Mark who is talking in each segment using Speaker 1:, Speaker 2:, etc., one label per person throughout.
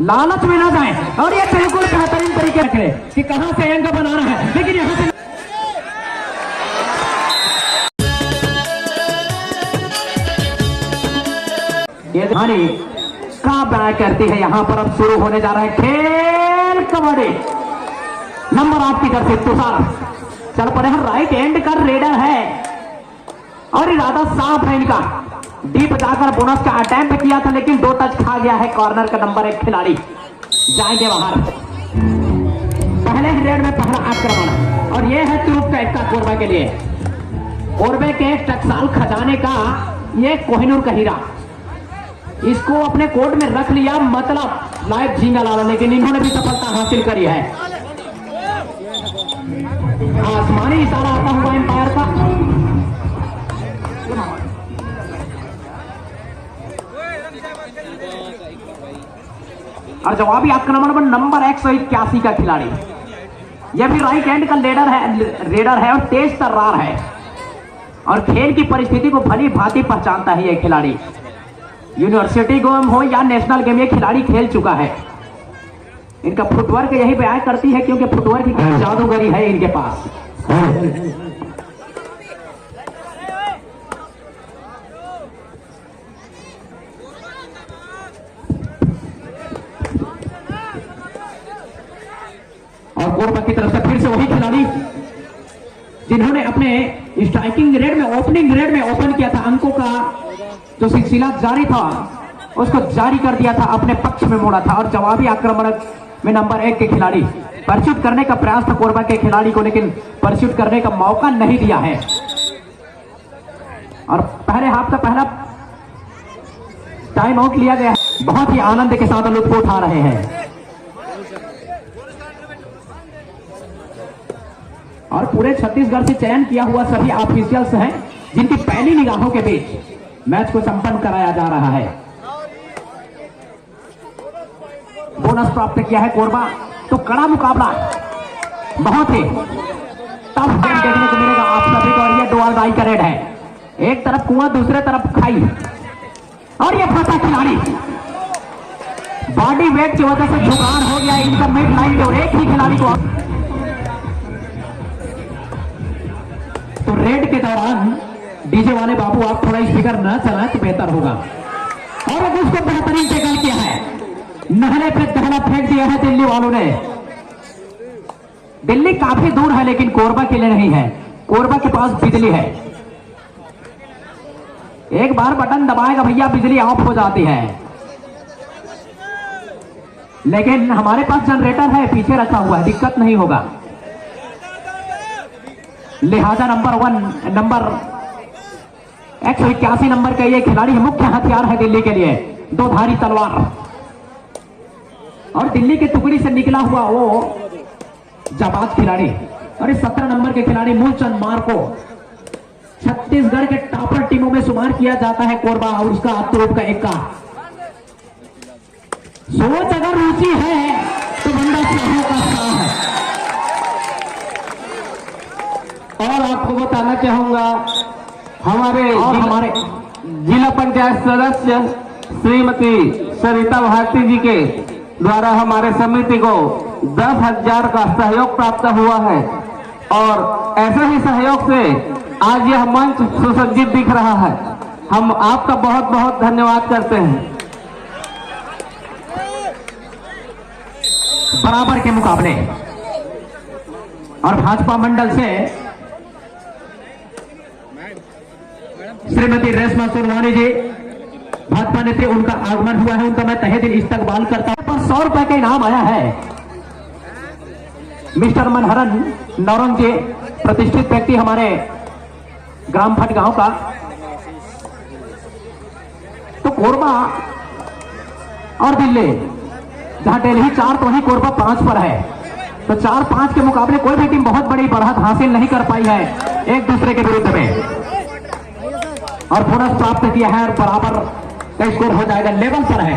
Speaker 1: लालच में ना जाए और ये बिल्कुल बेहतरीन तरीके रखे कि कहां से अंक बनाना है, लेकिन यहां से ये धानी का बनाया करती है। यहां पर अब शुरू होने जा रहा है खेल कबड्डी। नंबर 8 की तरफ से तुषार चल पड़े हैं, राइट एंड का रेडर है और इरादा साफ है इनका। डीप जाकर बोनस का अटेम्प्ट किया था लेकिन 2 टच खा गया है। कॉर्नर का नंबर 1 खिलाड़ी जाएंगे बाहर। पहले ही रेड में पहला आक्रमण और यह है ट्रूप का इक्का कोरबा के लिए। कोरबे के टकसाल खजाने का ये कोहिनूर का हीरा, इसको अपने कोर्ट में रख लिया, मतलब लाइव झींगा लाला, लेकिन इन्होंने भी सफलता हासिल करी है। आसमानी इशारा आता हुआ एम्पायर का और जवाबी आक्रमण में नंबर 181 का खिलाड़ी, यह भी राइट हैंड का रेडर है और तेज तर्रार है और खेल की परिस्थिति को भली भांति पहचानता है यह खिलाड़ी। यूनिवर्सिटी गेम हो या नेशनल गेम, ये खिलाड़ी खेल चुका है। इनका फुटवर्क यही बयान करती है क्योंकि फुटवर्क की जादूगरी है इनके पास। और कोरबा की तरफ से फिर से वही खिलाड़ी जिन्होंने अपने स्ट्राइकिंग रेड में, ओपनिंग रेड में ओपन किया था, अंकों का जो सिलसिला जारी था उसको जारी कर दिया था, अपने पक्ष में मोड़ा था। और जवाबी आक्रमण में नंबर 1 के खिलाड़ी परस्यूट करने का प्रयास था कोरबा के खिलाड़ी को, लेकिन परस्यूट करने का मौका नहीं दिया है। और पहले हाफ का पहला टाइम आउट लिया गया है। बहुत ही आनंद के साथ लुत्फ उठा रहे हैं और पूरे छत्तीसगढ़ से चयन किया हुआ सभी ऑफिशियल्स हैं जिनकी पहली निगाहों के बीच मैच को संपन्न कराया जा रहा है। बोनस प्राप्त किया है कोरबा, तो कड़ा मुकाबला, बहुत ही टफ गेम देखने को मिलेगा आप सभी को। और ये डुअल डाई का रेड है, एक तरफ कुआं दूसरे तरफ खाई और ये फंसा खिलाड़ी। बॉडी वेट की वजह से जुगाड़ हो गया इनका मिड लाइन के और एक ही खिलाड़ी को। तो रेड के दौरान डीजे वाले बाबू आप थोड़ा स्पीकर न चलाएं तो बेहतर होगा। और अब उसको बेहतरीन टैकल किया है, नहले पे दहला फेंक दिया है दिल्ली वालों ने। दिल्ली काफी दूर है लेकिन कोरबा के लिए नहीं है, कोरबा के पास बिजली है। एक बार बटन दबाएगा भैया बिजली ऑफ हो जाती है, लेकिन हमारे पास जनरेटर है पीछे रखा हुआ है, दिक्कत नहीं होगा। लिहाजा नंबर 181 नंबर का ये खिलाड़ी मुख्य हथियार है दिल्ली के लिए, 2 धारी तलवार। और दिल्ली के टुकड़ी से निकला हुआ वो जाबाज खिलाड़ी। और इस 17 नंबर के खिलाड़ी मूलचंद मार को छत्तीसगढ़ के टॉपर टीमों में शुमार किया जाता है कोरबा और उसका अतरूप का इक्का। सोच अगर रुचि है तो बंदा शाहों का शाह है।
Speaker 2: और आपको बताना चाहूंगा हमारे जिला पंचायत सदस्य श्रीमती सरिता भारती जी के द्वारा हमारे समिति को 10,000 का सहयोग प्राप्त हुआ है और ऐसे ही सहयोग से आज यह मंच सुसज्जित दिख रहा है। हम आपका बहुत बहुत धन्यवाद करते हैं।
Speaker 1: बराबर के मुकाबले और भाजपा मंडल से श्रीमती रेशमा सुरवानी जी भाजपा नेत्री, उनका आगमन हुआ है, उनका मैं तहे दिल इस्तकबाल करता हूं। पर 100 रुपए का इनाम आया है। मिस्टर मनहरन नौरंग जी, प्रतिष्ठित व्यक्ति हमारे ग्राम भट गांव का। तो कोरबा और दिल्ली, जहां दिल्ली 4 तो वहीं कोरबा 5 पर है। तो 4-5 के मुकाबले कोई भी टीम बहुत बड़ी बढ़त हासिल नहीं कर पाई है एक दूसरे के विरुद्ध में। और बोनस प्राप्त किया है और बराबर का स्कोर हो जाएगा, लेवल पर है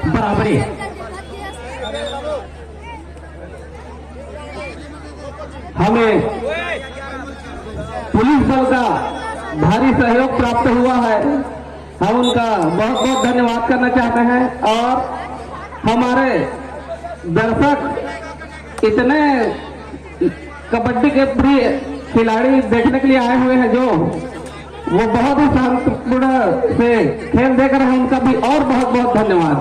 Speaker 1: बराबरी।
Speaker 2: हमें पुलिस दल का भारी सहयोग प्राप्त हुआ है, हम उनका बहुत बहुत धन्यवाद करना चाहते हैं। और हमारे दर्शक इतने कबड्डी के प्रिय खिलाड़ी देखने के लिए आए हुए हैं, जो वो बहुत ही शांतिपूर्ण से खेल देख रहे हैं, उनका भी और बहुत बहुत धन्यवाद।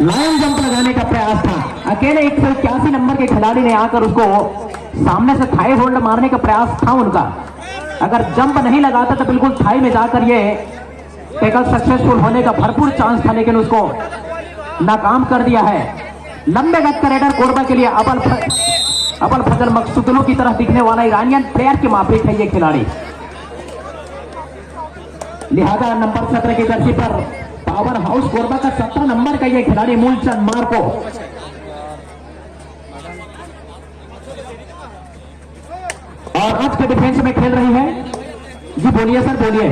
Speaker 1: लाइन जंप लगाने का प्रयास था, अकेले 181 नंबर के खिलाड़ी ने आकर उसको सामने से थाई होल्ड मारने का प्रयास था उनका। अगर जंप नहीं लगाता तो बिल्कुल थाई में जाकर ये टैकल सक्सेसफुल होने का भरपूर चांस था, लेकिन उसको नाकाम कर दिया है। लंबे गज का रेडर कोरबा के लिए अबल फजल मकसूदुल्लू की तरह दिखने वाला ईरानियन प्लेयर की माफिक है ये खिलाड़ी। लिहाजा नंबर 17 की जर्सी पर पावर हाउस कोरबा का 17 नंबर का ये खिलाड़ी मूलचंद मार्को। और आज के डिफेंस में खेल रही है। जी बोलिए सर, बोलिए।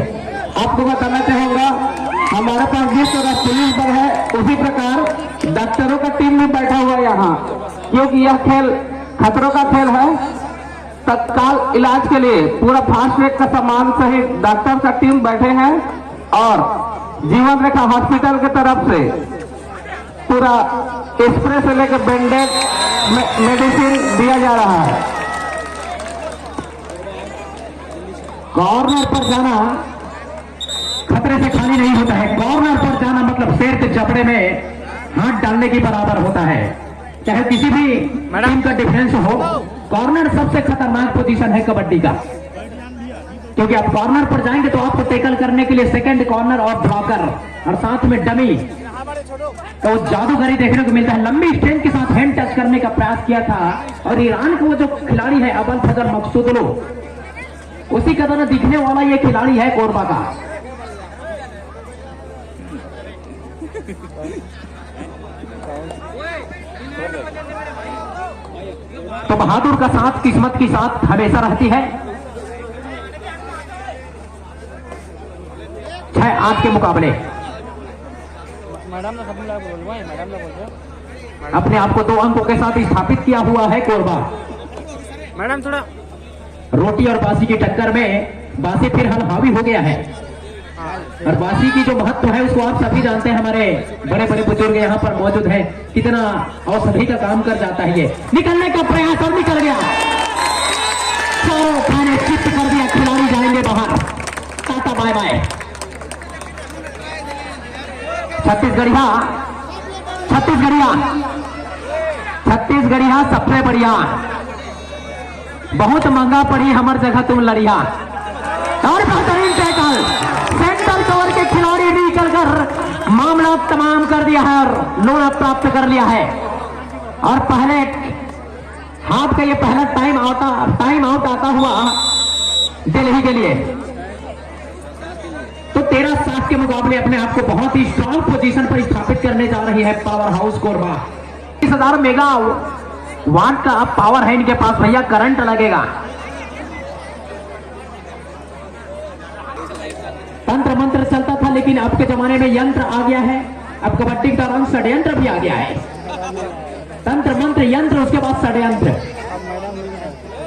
Speaker 2: आपको बताना चाहूंगा, हमारे पास जिस तरह पुलिस बल है, उसी प्रकार डॉक्टरों का टीम भी बैठा हुआ है यहाँ, क्योंकि यह खेल खतरों का खेल है। तत्काल इलाज के लिए पूरा फास्ट ट्रैक का सामान सहित डॉक्टर का टीम बैठे हैं और जीवन रेखा हॉस्पिटल की तरफ से पूरा स्प्रे से लेकर बैंडेज मेडिसिन दिया जा रहा है।
Speaker 1: कॉर्नर पर जाना खतरे से खाली नहीं होता है। कॉर्नर पर जाना मतलब शेर के जबड़े में हाथ डालने के बराबर होता है। चाहे किसी भी टीम का डिफेंस हो, कॉर्नर सबसे खतरनाक पोजीशन है कबड्डी का, क्योंकि आप कॉर्नर पर जाएंगे तो आपको टैकल करने के लिए सेकंड कॉर्नर और ब्लॉकर और साथ में डमी, तो जादूगरी देखने को मिलता है। लंबी स्ट्रेंथ के साथ हैंड टच करने का प्रयास किया था और ईरान का वो जो खिलाड़ी है अबल फजल मकसूदुल्लू, उसी का तरह दिखने वाला ये खिलाड़ी है कोरबा का। तो बहादुर का साथ किस्मत की साथ हमेशा रहती है। 6-8 के मुकाबले अपने आप को 2 अंकों के साथ स्थापित किया हुआ है कोरबा।
Speaker 3: मैडम थोड़ा
Speaker 1: रोटी और बासी की टक्कर में बासी फिर हावी हो गया है, और बासी की जो महत्व है उसको आप सभी जानते हैं। हमारे बड़े बड़े बुजुर्ग यहाँ पर मौजूद हैं, कितना औषधि का काम कर जाता है ये। निकलने का प्रयास और निकल गया, चारों खाने चित्त कर दिया, खिलाड़ी जाएंगे बाहर। Tata bye bye. छत्तीसगढ़िया सबसे बढ़िया, बहुत महंगा पड़ी हमार जगह तुम लड़िया। और बेहतरीन टैकल, सेंटर कवर के खिलाड़ी निकल कर मामला तमाम कर दिया है और लोना प्राप्त कर लिया है। और पहले हाफ का ये पहला टाइम आउट आता हुआ दिल्ली के लिए। तो 13-7 के मुकाबले अपने आप को बहुत ही स्ट्रॉन्ग पोजीशन पर स्थापित करने जा रही है power house Korba. 30,000 megawatt का पावर है इनके पास भैया, करंट लगेगा। तंत्र मंत्र चलता था, लेकिन अब के जमाने में यंत्र आ गया है। अब कबड्डी का रंग षड्यंत्र भी आ गया है। तंत्र मंत्र यंत्र, उसके बाद षड्यंत्र।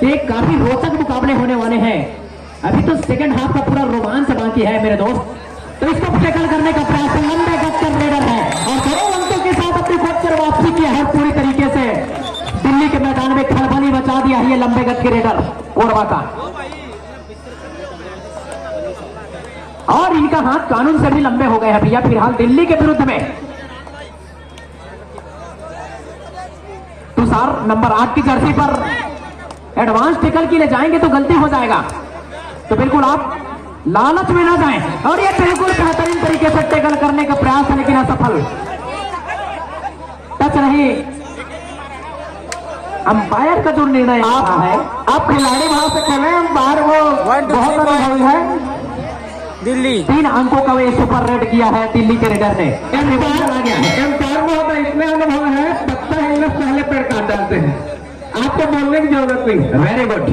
Speaker 1: एक काफी रोचक मुकाबले होने वाले हैं। अभी तो सेकंड हाफ का पूरा रोमांच बाकी है मेरे दोस्त। तो इसको टैकल करने का प्रयास, लंबे गज का रेडर है और करोड़ अंकों के साथ अपनी खुद पर वापसी की है पूरी तरीके से। दिल्ली के मैदान में खलबली मचा दिया है ये लंबे गज के रेडर कोरबा का। और इनका हाथ कानून से भी लंबे हो गए हैं भैया फिलहाल दिल्ली के विरुद्ध में। तुषार नंबर 8 की जर्सी पर एडवांस टैकल के लिए जाएंगे तो गलती हो जाएगा, तो बिल्कुल आप लालच में ना जाएं। और ये बिल्कुल बेहतरीन तरीके से टैकल करने का प्रयास है, लेकिन असफल। टच नहीं, अंपायर का जो निर्णय आ रहा है।
Speaker 2: आप खिलाड़ी वहां से खेले, अंपायर वो बहुत अनुभवी है।
Speaker 3: दिल्ली
Speaker 1: 3 अंकों का वे सुपर रेड किया है दिल्ली के रेडर ने।
Speaker 2: एम्पायर में होता इतने अनुभव है, पत्ता हिलने से पहले पेड़ काट डालते हैं। आपको बोलने की जरूरत नहीं।
Speaker 1: Very good,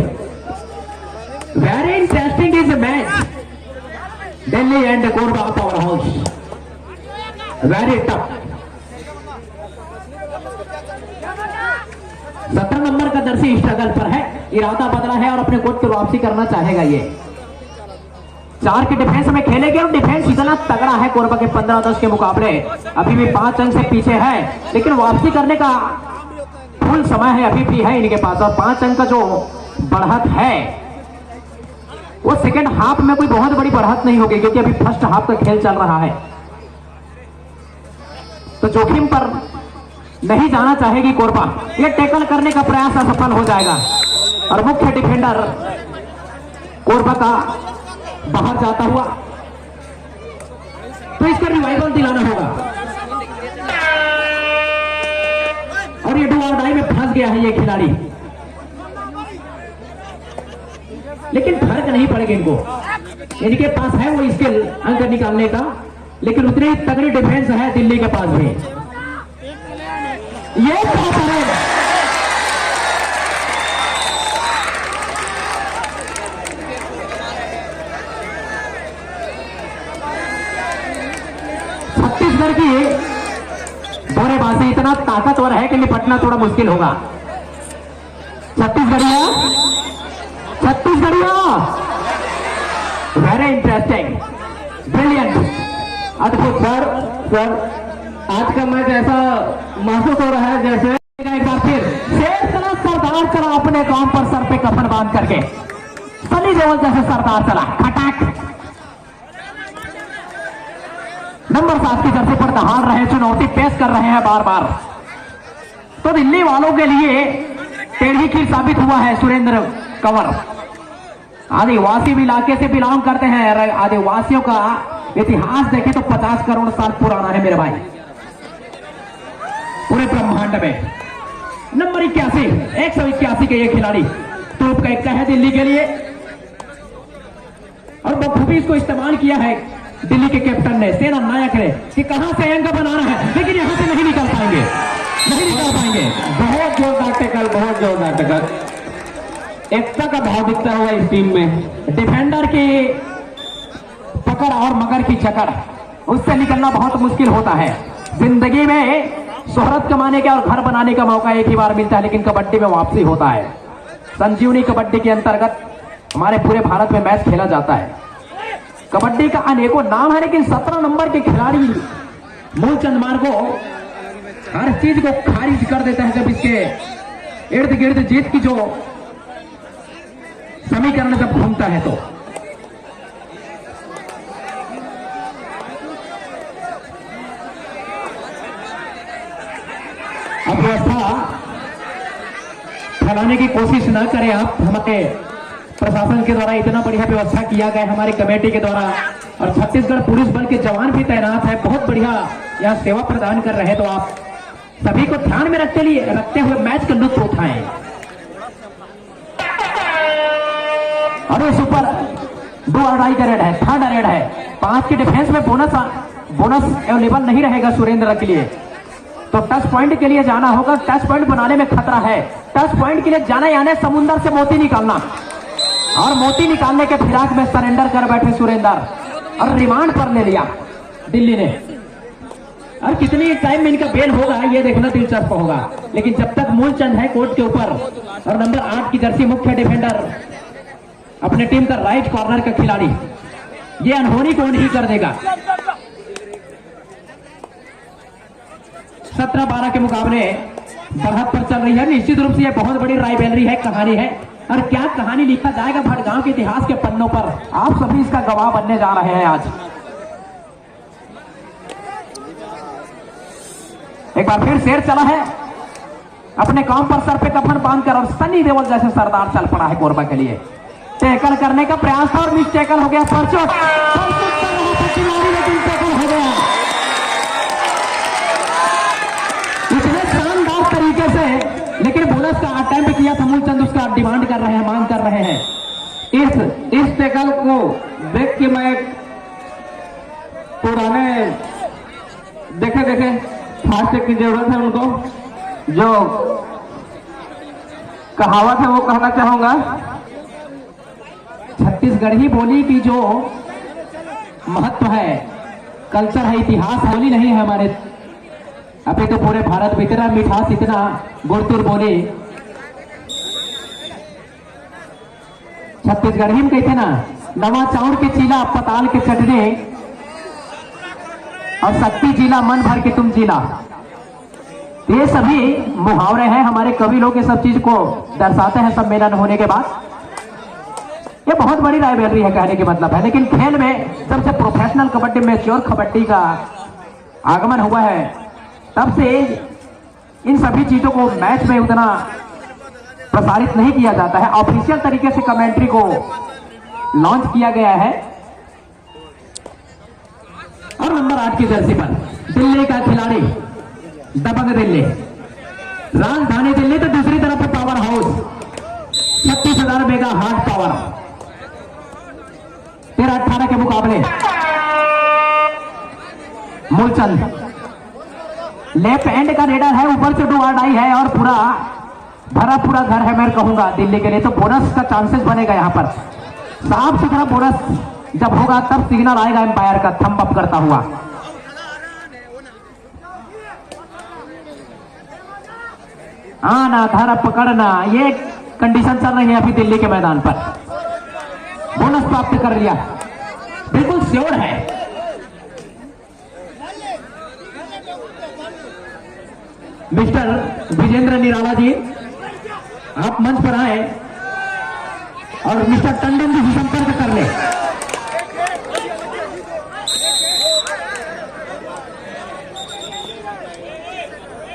Speaker 1: very interesting is match Delhi and Korba power house. Very tough. 17 number का जर्सी स्ट्रगल पर है, इरादा बदला है और अपने कोर्ट की वापसी करना चाहेगा ये। 4 के डिफेंस में खेलेंगे और डिफेंस इतना तगड़ा है कोरबा के 15-10 के मुकाबले। अभी भी 5 अंक से पीछे है, लेकिन वापसी करने का फुल समय है अभी भी है इनके पास। और 5 अंक का जो बढ़त है वो सेकंड हाफ में कोई बहुत बड़ी बढ़त नहीं होगी, क्योंकि अभी फर्स्ट हाफ का खेल चल रहा है। तो जोखिम पर नहीं जाना चाहेगी कोरबा। ये टैकल करने का प्रयास असफल हो जाएगा और मुख्य डिफेंडर कोरबा का बाहर जाता हुआ, तो इसका रिवाइवल दिलाना होगा। और ये डू और डाई में फंस गया है ये खिलाड़ी, लेकिन फर्क नहीं पड़ेगा इनको। इनके पास है वो स्किल अंक निकालने का, लेकिन उतनी तगड़ी डिफेंस है दिल्ली के पास भी। ये छत्तीसगढ़ की बोरेबाजी इतना ताकतवर है कि निपटना थोड़ा मुश्किल होगा। छत्तीसगढ़िया वेरी इंटरेस्टिंग, ब्रिलियंट, अद्भुत।
Speaker 2: सर आज का मैच ऐसा महसूस हो रहा है जैसे
Speaker 1: एक बार फिर शेर चला, सरदार चला अपने काम पर सर पे कफन बांध करके। सनी देओल जैसे सरदार चला खटाक। नंबर 7 की जर्सी पर दहाड़ रहे, चुनौती पेश कर रहे हैं बार बार। तो दिल्ली वालों के लिए टेढ़ी खीर साबित हुआ है सुरेंद्र कंवर। आदिवासी इलाके से बिलोंग करते हैं। आदिवासियों का इतिहास देखें तो 50 करोड़ साल पुराना है मेरे भाई, पूरे ब्रह्मांड में। नंबर 181 के ये खिलाड़ी तोप का एक है दिल्ली के लिए, और बखूबी इसको इस्तेमाल किया है दिल्ली के कैप्टन ने, सेना नायक ने, कि कहां से अंक बनाना है, लेकिन यहां से नहीं निकल पाएंगे।
Speaker 2: बहुत जोरदार टैकल, बहुत जोरदार टैकल। एकता का भाव दिखता हुआ इस टीम में।
Speaker 1: डिफेंडर की पकड़ और मगर की चकड़, उससे निकलना बहुत मुश्किल होता है। जिंदगी में शोहरत कमाने का और घर बनाने का मौका एक ही बार मिलता है, लेकिन कबड्डी में वापसी होता है। संजीवनी कबड्डी के अंतर्गत हमारे पूरे भारत में मैच खेला जाता है। कबड्डी का अनेकों नाम है, लेकिन 17 नंबर के खिलाड़ी मूलचंद मार को हर चीज को खारिज कर देता है जब इसके इर्द गिर्द जीत की जो समीकरण जब घूमता है। तो अब व्यवस्था फैलाने की कोशिश ना करें आप। हमारे प्रशासन के द्वारा इतना बढ़िया व्यवस्था किया गया है, हमारी कमेटी के द्वारा, और छत्तीसगढ़ पुलिस बल के जवान भी तैनात है, बहुत बढ़िया यहाँ सेवा प्रदान कर रहे हैं। तो आप सभी को ध्यान में रखते हुए मैच का लुत्फ उठाएं। और इस ऊपर 2 अढ़ाई का रेड है, 3rd रेड है। 5 की डिफेंस में बोनस अवेलेबल नहीं रहेगा सुरेंद्र के लिए, तो टच पॉइंट के लिए जाना होगा। टच पॉइंट बनाने में खतरा है। टच पॉइंट के लिए जाना यानी समुद्र से मोती निकालना, और मोती निकालने के फिराक में सरेंडर कर बैठे सुरेंद्र, और रिमांड पर ले लिया दिल्ली ने। और कितनी टाइम में इनका बेल होगा ये देखना दिलचस्प होगा। लेकिन जब तक मूलचंद है कोर्ट के ऊपर, और नंबर 8 की जर्सी मुख्य डिफेंडर अपने टीम का राइट कॉर्नर का खिलाड़ी, ये अनहोनी को नहीं कर देगा। 17-12 के मुकाबले बढ़त पर चल रही है। निश्चित रूप से यह बहुत बड़ी राइवलरी है, कहानी है, और क्या कहानी लिखा जाएगा भटगांव के इतिहास के पन्नों पर, आप सभी इसका गवाह बनने जा रहे हैं। आज एक बार फिर शेर चला है, अपने काम पर सर पे कफन बांधकर, और सनी देओल जैसे सरदार चल पड़ा है कोरबा के लिए। टैकल करने का प्रयास था और मिस टैकल हो गया। लेकिन टैकल हो गया इतने शानदार तरीके से, लेकिन बोनस का अटेम्प्ट किया था मूलचंद, उसका डिमांड कर रहे हैं, मांग कर रहे हैं।
Speaker 2: इस टैकल को देख के मैं पुराने देखे फास्ट की जरूरत है उनको। जो कहावत है वो कहना चाहूंगा,
Speaker 1: छत्तीसगढ़ी बोली की जो महत्व है, कल्चर है, इतिहास बोली नहीं है हमारे, अभी तो पूरे भारत में इतना मिठास, इतना गुड़तुर बोली छत्तीसगढ़ी में कहते ना, नवा चाउर के चीला, पताल के चटने और शक्ति चीला, मन भर के तुम चीला। ये सभी मुहावरे हैं, हमारे कवि लोग ये सब चीज को दर्शाते हैं सम्मेलन होने के बाद। ये बहुत बड़ी राइवलरी है कहने के मतलब है। लेकिन खेल में जब से प्रोफेशनल कबड्डी, मैच्योर कबड्डी का आगमन हुआ है, तब से इन सभी चीजों को मैच में उतना प्रसारित नहीं किया जाता है। ऑफिशियल तरीके से कमेंट्री को लॉन्च किया गया है। और नंबर 8 की जर्सी पर दिल्ली का खिलाड़ी, दबंग दिल्ली, राजधानी दिल्ली, तो दूसरी तरफ power house 36,000 mega heart power. 13-18 के मुकाबले मूलचंद लेफ्ट एंड का रेडर है, ऊपर से डू और डाई है और पूरा भरा पूरा घर है मैं कहूंगा दिल्ली के लिए। तो बोनस का चांसेस बनेगा यहां पर। साफ सुथरा बोनस जब होगा तब सिग्नल आएगा एम्पायर का थंब अप करता हुआ। आना धारा पकड़ना, ये कंडीशन चल रही है अभी दिल्ली के मैदान पर। बोनस प्राप्त कर लिया, बिल्कुल श्योर है। मिस्टर विजेंद्र निराला जी, आप मंच पर आए और मिस्टर टंडन जी से संपर्क कर ले।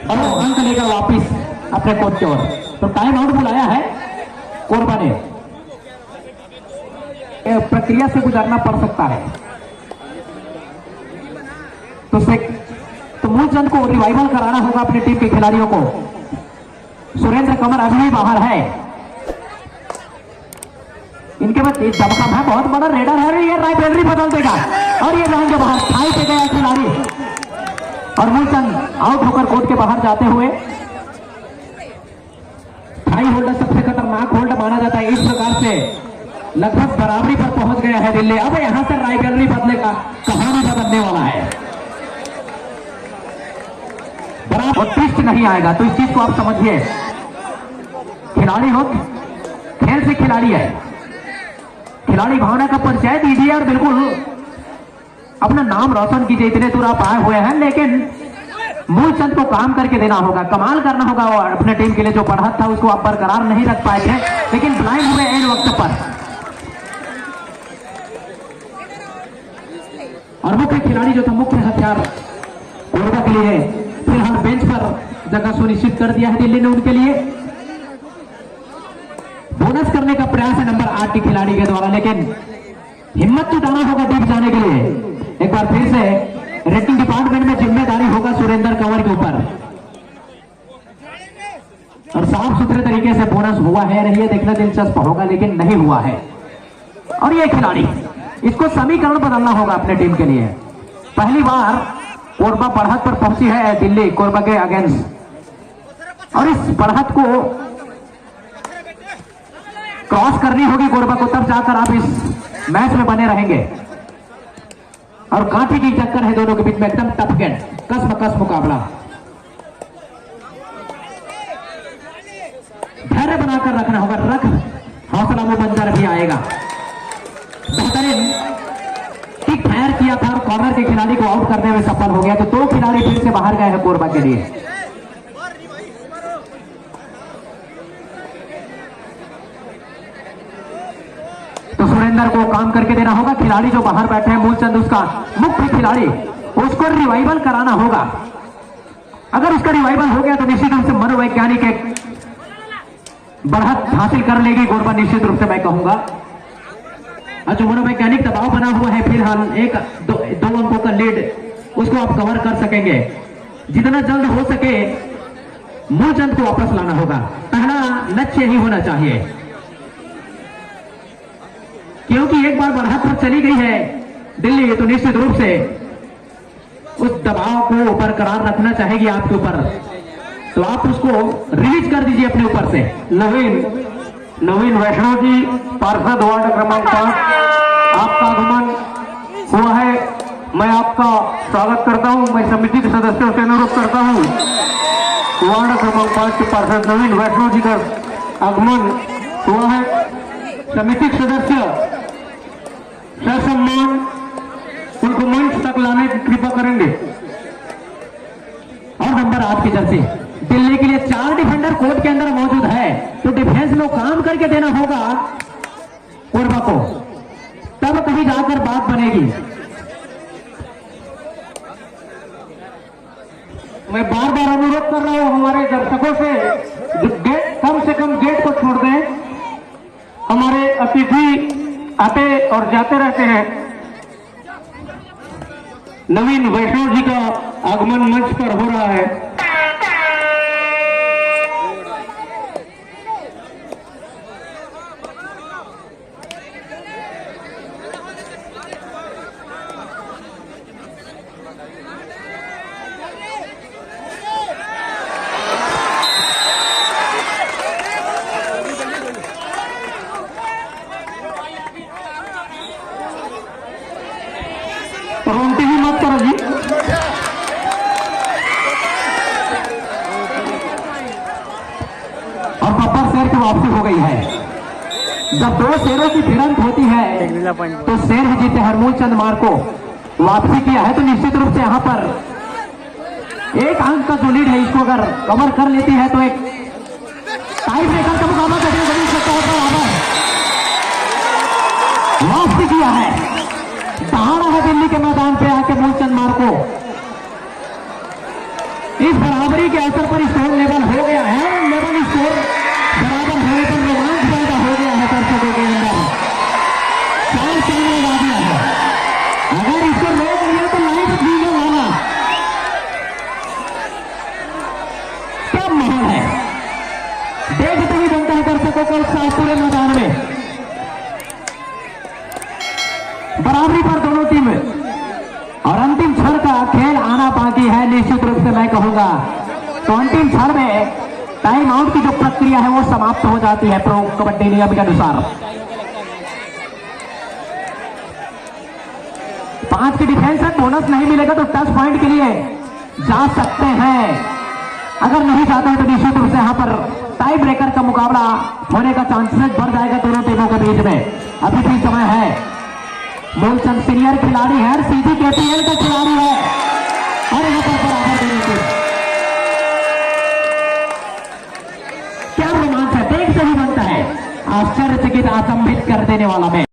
Speaker 1: और अंक लेकर वापिस अपने कोच की ओर। तो टाइम आउट बुलाया है कोरबा ने। प्रक्रिया से गुजरना पड़ सकता है। तो मूलचंद को रिवाइवल कराना होगा अपनी टीम के खिलाड़ियों को। सुरेंद्र कंवर अभी भी बाहर है। इनके बाद दमखम है, बहुत बड़ा रेडर है। ये राइवलरी बदल देगा और ये जाएंगे बाहर। थाई पे गया खिलाड़ी और मूलचंद आउट होकर कोर्ट के बाहर जाते हुए। थाई होल्डर सबसे खतरनाक होल्ड माना जाता है। इस प्रकार से लगभग बराबरी पर पहुंच गया है दिल्ली। अब यहां से राइवलरी बदलेगा, कहानी बदलने वाला है। बराबर ट्विस्ट नहीं आएगा, तो इस चीज को आप समझिए। खिलाड़ी हो, खेल से खिलाड़ी है। खिलाड़ी भावना का परिचय दीजिए और बिल्कुल अपना नाम रोशन कीजिए। इतने दूर आप आए हुए हैं, लेकिन मूलचंद को काम करके देना होगा, कमाल करना होगा। और अपने टीम के लिए जो बढ़त था उसको आप बरकरार नहीं रख पाए थे, लेकिन ब्लाइंड हुए एंड वक्त पर। और मुख्य खिलाड़ी जो था, मुख्य हथियार कोरबा के लिए फिलहाल बेंच पर जगह सुनिश्चित कर दिया है दिल्ली ने उनके लिए। बोनस करने का प्रयास है नंबर 8 के खिलाड़ी के द्वारा, लेकिन हिम्मत जुटाना होगा डीप जाने के लिए। एक बार फिर से रेटिंग डिपार्टमेंट में जिम्मेदारी होगा सुरेंद्र कंवर के ऊपर। और साफ सुथरे तरीके से बोनस हुआ है नहीं है देखना दिलचस्प होगा, लेकिन नहीं हुआ है। और ये खिलाड़ी, इसको समीकरण बदलना होगा अपने टीम के लिए। पहली बार कोरबा बढ़त पर पहुंची है दिल्ली कोरबा के अगेंस्ट, और इस बढ़त को क्रॉस करनी होगी कोरबा को, तब जाकर आप इस मैच में बने रहेंगे। और कांटे की टक्कर है दोनों के बीच में, एकदम टफ गेम, कस मुकाबला। धैर्य बनाकर रखना होगा, रख हौसला में बंदर भी आएगा। बेहतरीन किक फायर किया था और कॉर्नर के खिलाड़ी को आउट करने में सफल हो गया। तो 2 खिलाड़ी फिर से बाहर गए हैं कोरबा के लिए। तो सुरेंद्र को काम करके देना होगा। खिलाड़ी जो बाहर बैठे हैं मूलचंद, उसका मुख्य खिलाड़ी, उसको रिवाइवल कराना होगा। अगर उसका रिवाइवल हो गया तो निश्चित रूप से मनोवैज्ञानिक एक बढ़त हासिल कर लेगी कोरबा, निश्चित रूप से मैं कहूंगा। जो मनोवैज्ञानिक दबाव बना हुआ है फिलहाल, 1-2 अंकों का लीड, उसको आप कवर कर सकेंगे। जितना जल्द हो सके मूलचंद को वापस लाना होगा। पहला लक्ष्य ही होना चाहिए, क्योंकि एक बार बढ़त पर चली गई है दिल्ली, तो निश्चित रूप से उस दबाव को बरकरार रखना चाहेगी आपके ऊपर। तो आप उसको रिलीज कर दीजिए अपने ऊपर से।
Speaker 2: नवीन वैष्णव जी, पार्षद वार्ड क्रमांक 5, आपका आगमन हुआ है। मैं आपका स्वागत करता हूं। मैं समिति के सदस्यों से अनुरोध करता हूं, वार्ड क्रमांक 5 के पार्षद नवीन वैष्णव जी का आगमन हुआ है। समिति के सदस्य ससम्मान उनको मंच तक लाने की कृपा करेंगे।
Speaker 1: और नंबर 8 की जर्सी दिल्ली के लिए 4 डिफेंडर कोर्ट के अंदर मौजूद है, तो डिफेंस में काम करके देना होगा कोरबा को, तब कहीं जाकर बात बनेगी।
Speaker 2: मैं बार बार अनुरोध कर रहा हूं हमारे दर्शकों से, गेट कम से कम गेट को छोड़ दें। हमारे अतिथि आते और जाते रहते हैं। नवीन वैष्णव जी का आगमन मंच पर हो रहा है। रोंटी ही मत करो जी।
Speaker 1: और बब्बर शेर की वापसी हो गई है। जब 2 शेरों की भिड़ंत होती है तो शेर ही जीते हैं। मूलचंद मार को वापसी किया है, तो निश्चित रूप से यहां पर 1 अंक का जो लीड है इसको अगर कवर कर लेती है तो एक टाई ब्रेकर का मुकाबला करने के लिए वापसी किया है। दहाड़ा है दिल्ली के मैदान पे आके मूलचंद मार को। इस बराबरी के असर पर स्कोर लेवल हो गया है। लेवल स्कोर बराबर होने पर रोमांच पैदा हो गया है दर्शकों के अंदर। 4 चांद लगा दिया है। अगर इसको रोक लिया तो लाइव जीने वाला क्या माहौल है, देखते ही बनता है दर्शकों को उत्साह पूरे मैदान में। बराबरी पर दोनों टीम और अंतिम क्षण का खेल आना बाकी है। निश्चित रूप से मैं कहूंगा तो अंतिम क्षण में टाइम आउट की जो प्रक्रिया है वो समाप्त हो जाती है प्रो कबड्डी नियम के अनुसार। 5 की डिफेंस है, बोनस नहीं मिलेगा तो टच पॉइंट के लिए जा सकते हैं। अगर नहीं जाते हैं तो निश्चित रूप से यहां पर टाई ब्रेकर का मुकाबला होने का चांसेस बढ़ जाएगा दोनों टीमों के बीच में। अभी भी समय है। मूलचंद सीनियर खिलाड़ी है, सीधी केपीएल का खिलाड़ी है और यहाँ पर बराबर देने की क्या रोमांच है, देखते ही बनता है आश्चर्यचकित, आचंबित कर देने वाला मैच।